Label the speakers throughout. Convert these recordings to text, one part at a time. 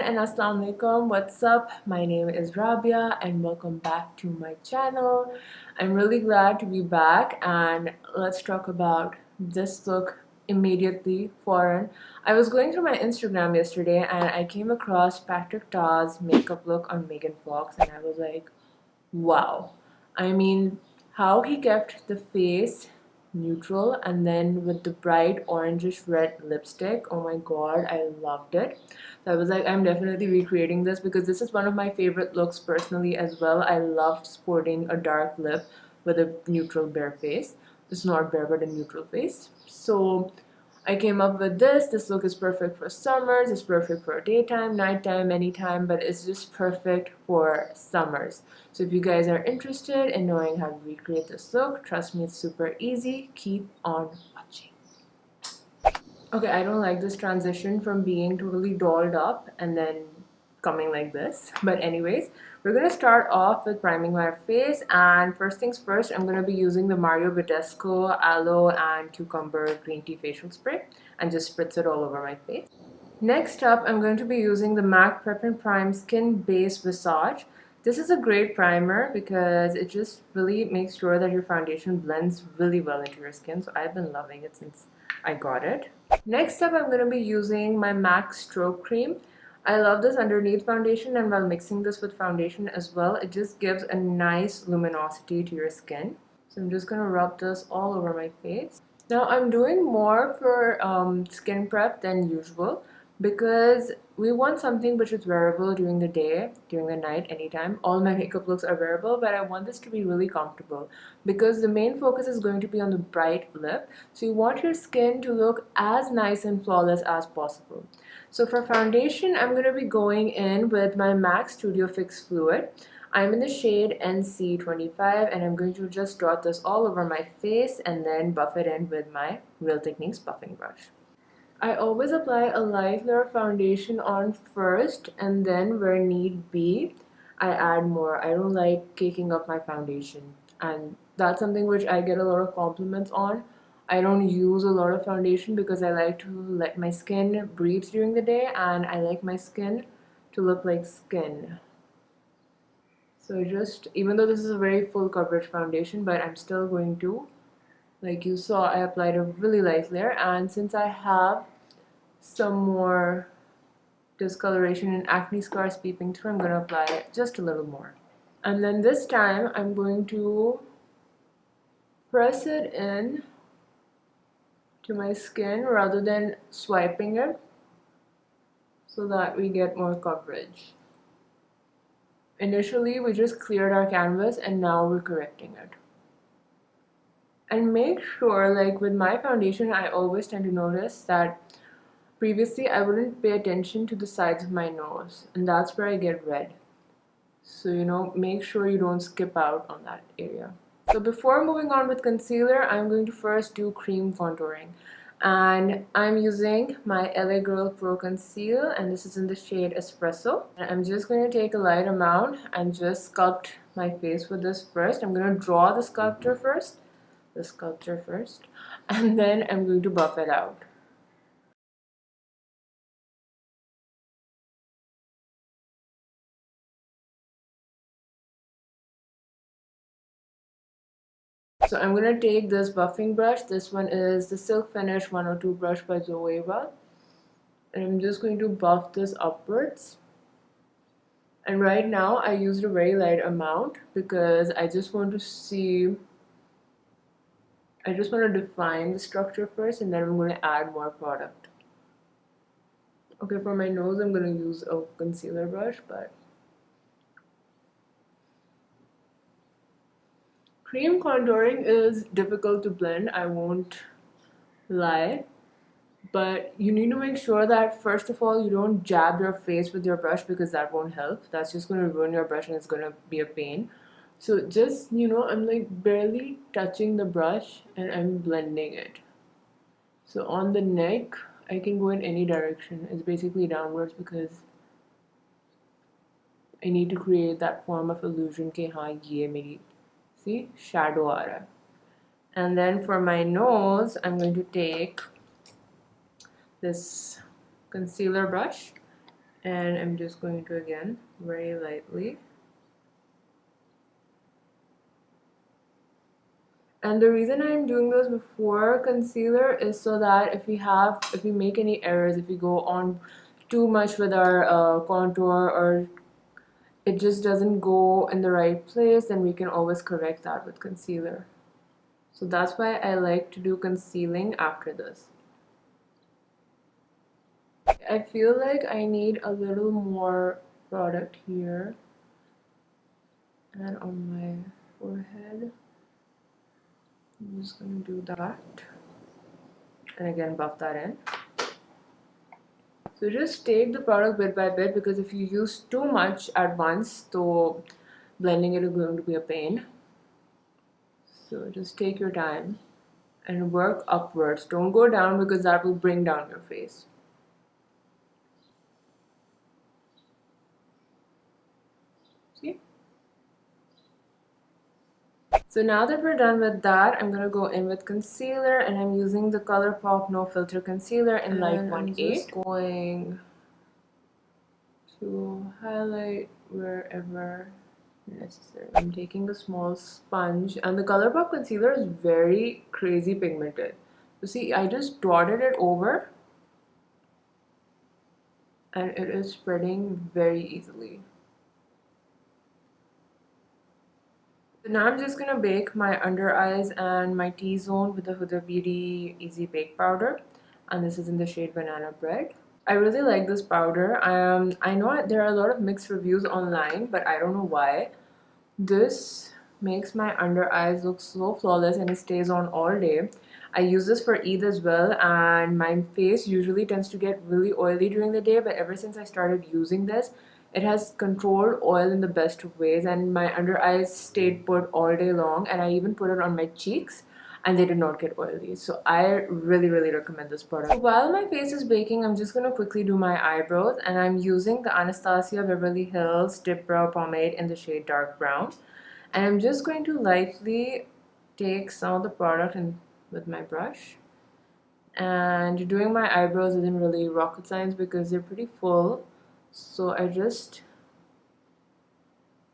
Speaker 1: and Assalamu alaikum. What's up? My name is Rabia and welcome back to my channel. I'm really glad to be back and let's talk about this look immediately. Foreign. I was going through my Instagram yesterday and I came across Patrick Ta's makeup look on Meghan Fox and I was like, wow. I mean, how he kept the face neutral and then with the bright orangish red lipstick. Oh my god, I loved it. So I was like, I'm definitely recreating this because this is one of my favorite looks personally as well. I loved sporting a dark lip with a neutral bare face. It's not bare but a neutral face. So I came up with this. This look is perfect for summers. It's perfect for daytime, nighttime, anytime, but it's just perfect for summers. So if you guys are interested in knowing how to recreate this look, trust me, it's super easy. Keep on watching. Okay, I don't like this transition from being totally dolled up and then coming like this. But anyways, we're going to start off with priming my face. And first things first, I'm going to be using the Badesco Aloe and Cucumber Green Tea Facial Spray and just spritz it all over my face. Next up, I'm going to be using the MAC Prep and Prime Skin Base Visage. This is a great primer because it just really makes sure that your foundation blends really well into your skin. So I've been loving it since I got it. Next up, I'm going to be using my MAC Stroke Cream. I love this underneath foundation, and while mixing this with foundation as well, it just gives a nice luminosity to your skin. So I'm just going to rub this all over my face. Now I'm doing more for skin prep than usual because we want something which is wearable during the day, during the night, anytime. All my makeup looks are wearable, but I want this to be really comfortable because the main focus is going to be on the bright lip. So you want your skin to look as nice and flawless as possible. So for foundation, I'm going to be going in with my MAC Studio Fix Fluid. I'm in the shade NC25 and I'm going to just dot this all over my face and then buff it in with my Real Techniques buffing brush. I always apply a light layer of foundation on first and then where need be, I add more. I don't like caking up my foundation and that's something which I get a lot of compliments on. I don't use a lot of foundation because I like to let my skin breathe during the day and I like my skin to look like skin. So just, even though this is a very full coverage foundation, but I'm still going to, like you saw, I applied a really light layer. And since I have some more discoloration and acne scars peeping through, I'm going to apply just a little more. And then this time, I'm going to press it in to my skin rather than swiping it so that we get more coverage. Initially, we just cleared our canvas and now we're correcting it. And make sure, like with my foundation, I always tend to notice that previously I wouldn't pay attention to the sides of my nose and that's where I get red. So, make sure you don't skip out on that area. So before moving on with concealer, I'm going to first do cream contouring. And I'm using my LA Girl Pro Conceal and this is in the shade Espresso. And I'm just going to take a light amount and just sculpt my face with this first. I'm going to draw the sculpture first, and then I'm going to buff it out. So I'm going to take this buffing brush. This one is the Silk Finish 102 brush by Zoeva. And I'm just going to buff this upwards. And right now I used a very light amount because I just want to define the structure first and then I'm going to add more product. Okay, for my nose I'm going to use a concealer brush, but cream contouring is difficult to blend, I won't lie. But you need to make sure that first of all you don't jab your face with your brush because that won't help. That's just going to ruin your brush and it's going to be a pain. So just, I'm like barely touching the brush and I'm blending it. So on the neck, I can go in any direction. It's basically downwards because I need to create that form of illusion ke haan ye meri, see, shadow aa raha hai. And then for my nose, I'm going to take this concealer brush And I'm just going to, again, very lightly. And the reason I'm doing this before concealer is so that if we make any errors, if we go on too much with our contour, or it just doesn't go in the right place, then we can always correct that with concealer. So that's why I like to do concealing after this. I feel like I need a little more product here and on my forehead. I'm just gonna do that and again buff that in. So just take the product bit by bit, because if you use too much at once, so blending it is going to be a pain. So just take your time and work upwards. Don't go down, because that will bring down your face. See? So now that we're done with that, I'm gonna go in with concealer, and I'm using the Colourpop No Filter Concealer in Light 1.8. I'm just going to highlight wherever necessary. I'm taking a small sponge, and the Colourpop concealer is very crazy pigmented. You see, I just dotted it over and it is spreading very easily. So now I'm just gonna bake my under eyes and my T-zone with the Huda Beauty Easy Bake Powder, and this is in the shade Banana Bread. I really like this powder. I know there are a lot of mixed reviews online, but I don't know why. This makes my under eyes look so flawless, and it stays on all day. I use this for Eid as well, and my face usually tends to get really oily during the day, but ever since I started using this, it has controlled oil in the best of ways, and my under eyes stayed put all day long, and I even put it on my cheeks and they did not get oily. So I really recommend this product. So while my face is baking, I'm just going to quickly do my eyebrows, and I'm using the Anastasia Beverly Hills Dip Brow Pomade in the shade Dark Brown, and I'm just going to lightly take some of the product in with my brush. And doing my eyebrows isn't really rocket science because they're pretty full, so I just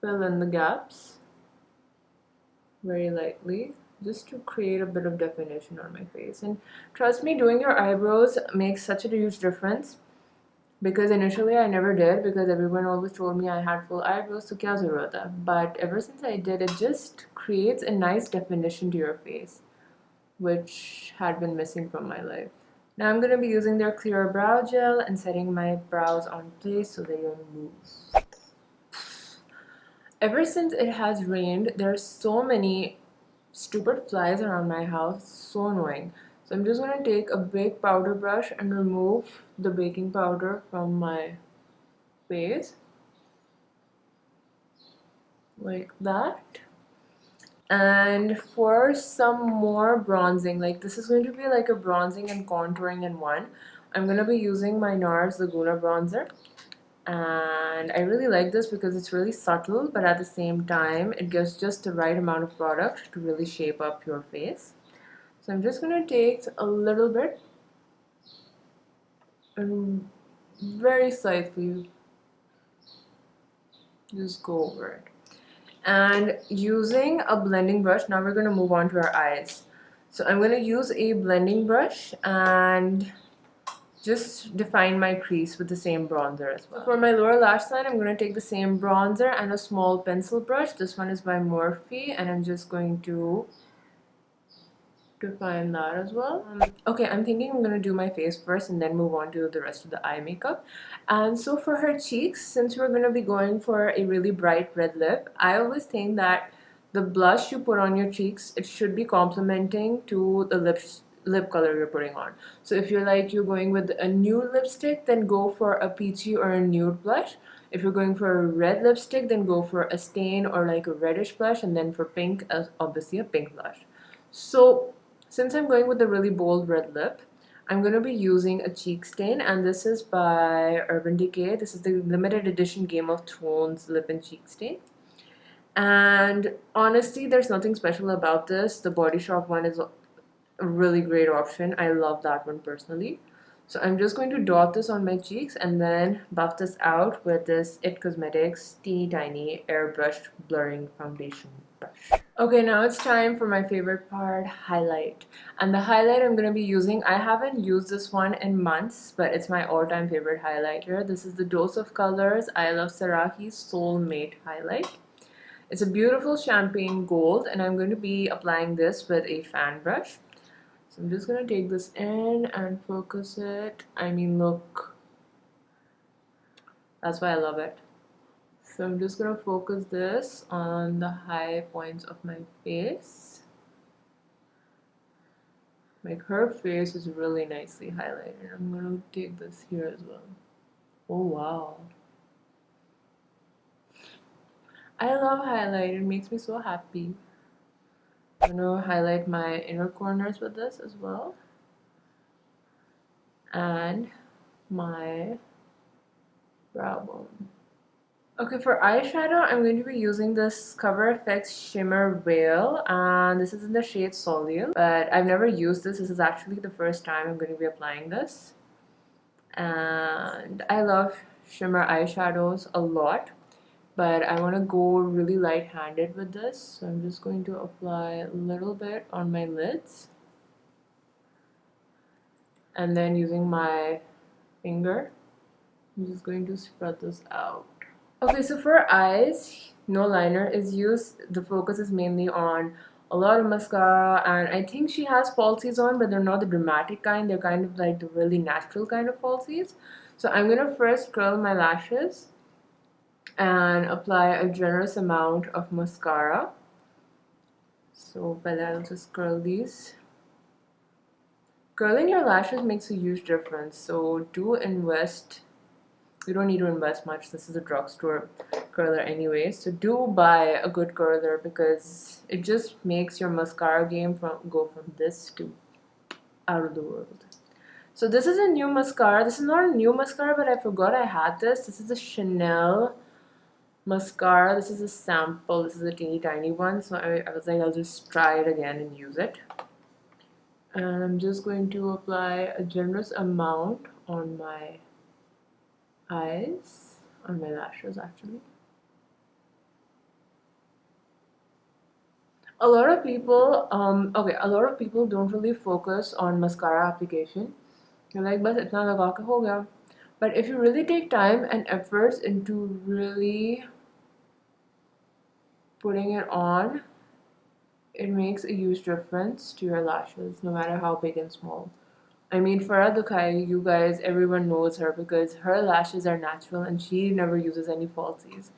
Speaker 1: fill in the gaps very lightly, just to create a bit of definition on my face. And trust me, doing your eyebrows makes such a huge difference, because initially I never did, because everyone always told me I had full eyebrows, so kya zarurat hai? But ever since I did, it just creates a nice definition to your face, which had been missing from my life. Now I'm going to be using their clear brow gel and setting my brows on place so they don't move. Ever since it has rained, there's so many stupid flies around my house. So annoying. So I'm just going to take a big powder brush and remove the baking powder from my face. Like that. And for some more bronzing, like this is going to be like a bronzing and contouring in one, I'm going to be using my Nars Laguna bronzer. And I really like this because it's really subtle, but at the same time it gives just the right amount of product to really shape up your face. So I'm just going to take a little bit and very slightly just go over it. And using a blending brush, now we're going to move on to our eyes. So I'm going to use a blending brush and just define my crease with the same bronzer as well. So for my lower lash line, I'm going to take the same bronzer and a small pencil brush. This one is by Morphe, and I'm just going to define that as well. Okay, I'm thinking I'm going to do my face first and then move on to the rest of the eye makeup. And so for her cheeks, since we're going to be going for a really bright red lip, I always think that the blush you put on your cheeks, it should be complementing to the lip color you're putting on. So if you're going with a nude lipstick, then go for a peachy or a nude blush. If you're going for a red lipstick, then go for a stain or like a reddish blush, and then for pink, obviously a pink blush. So since I'm going with a really bold red lip, I'm going to be using a cheek stain, and this is by Urban Decay. This is the limited edition Game of Thrones lip and cheek stain. And honestly, there's nothing special about this. The Body Shop one is a really great option. I love that one personally. So I'm just going to dot this on my cheeks and then buff this out with this It Cosmetics teeny tiny airbrushed blurring foundation brush. Okay, now it's time for my favorite part, highlight. And the highlight I'm going to be using, I haven't used this one in months, but it's my all-time favorite highlighter. This is the Dose of Colors Iluvsaraahi Soulmate Highlight. It's a beautiful champagne gold, and I'm going to be applying this with a fan brush. So I'm just going to take this in and focus it. I mean, look, that's why I love it. So I'm just going to focus this on the high points of my face. Like, her face is really nicely highlighted. I'm going to take this here as well. Oh, wow. I love highlight. It makes me so happy. I'm going to highlight my inner corners with this as well. And my brow bone. Okay, for eyeshadow, I'm going to be using this Cover FX Shimmer Veil, and this is in the shade Solule, but I've never used this. This is actually the first time I'm going to be applying this. And I love shimmer eyeshadows a lot, but I want to go really light-handed with this. So I'm just going to apply a little bit on my lids. And then using my finger, I'm just going to spread this out. Okay, so for eyes, no liner is used. The focus is mainly on a lot of mascara, and I think she has falsies on, but they're not the dramatic kind. They're kind of like the really natural kind of falsies. So I'm gonna first curl my lashes and apply a generous amount of mascara. So but I'll just curl these. Curling your lashes makes a huge difference, so do invest. You don't need to invest much. This is a drugstore curler anyway, so do buy a good curler because it just makes your mascara game go from this to out of the world. So this is a new mascara. This is not a new mascara, but I forgot I had this. This is a Chanel mascara. This is a sample. This is a teeny tiny one, so I was like, I'll just try it again and use it. And I'm just going to apply a generous amount on my eyes, on my lashes actually. A lot of people, a lot of people don't really focus on mascara application. They're like, bas itna laga ke ho gaya. But if you really take time and efforts into really putting it on, it makes a huge difference to your lashes, no matter how big and small. I mean, Farah Dukai, you guys, everyone knows her because her lashes are natural and she never uses any falsies.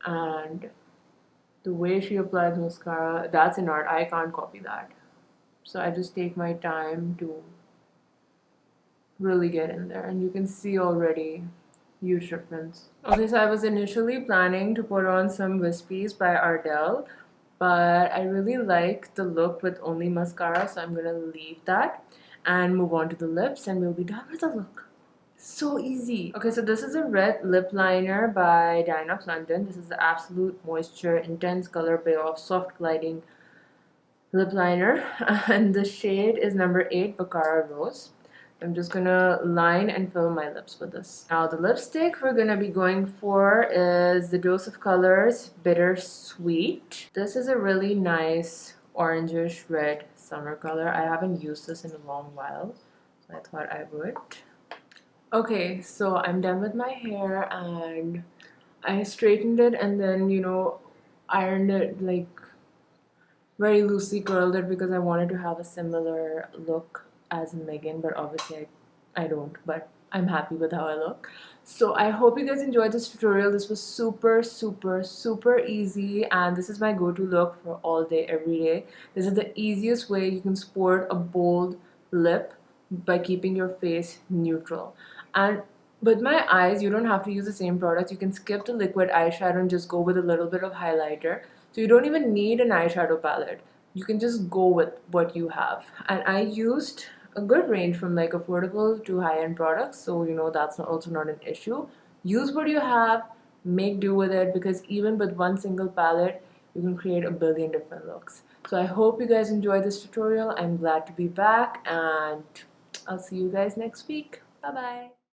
Speaker 1: And the way she applies mascara, that's an art. I can't copy that. So I just take my time to really get in there. And you can see already huge difference. Okay, so I was initially planning to put on some Wispies by Ardell, but I really like the look with only mascara, so I'm gonna leave that and move on to the lips and we'll be done with the look. So easy. Okay, so this is a red lip liner by Diana London. This is the Absolute Moisture Intense Color Payoff Soft Gliding lip liner and the shade is number 8 Baccara Rose. I'm just gonna line and fill my lips with this. Now the lipstick we're gonna be going for is the Dose of Colors Bittersweet. This is a really nice orangish red summer color. I haven't used this in a long while, so I thought I would. Okay, so I'm done with my hair and I straightened it and then, you know, ironed it, like very loosely curled it because I wanted to have a similar look as Meghan, but obviously I don't, but I'm happy with how I look. So I hope you guys enjoyed this tutorial. This was super easy and this is my go-to look for all day, every day. This is the easiest way you can sport a bold lip by keeping your face neutral. And with my eyes, you don't have to use the same product. You can skip the liquid eyeshadow and just go with a little bit of highlighter. So you don't even need an eyeshadow palette. You can just go with what you have. And I used a good range from like affordable to high-end products, so you know that's also not an issue. Use what you have, make do with it, because even with one single palette you can create a billion different looks. So I hope you guys enjoyed this tutorial. I'm glad to be back and I'll see you guys next week. Bye bye.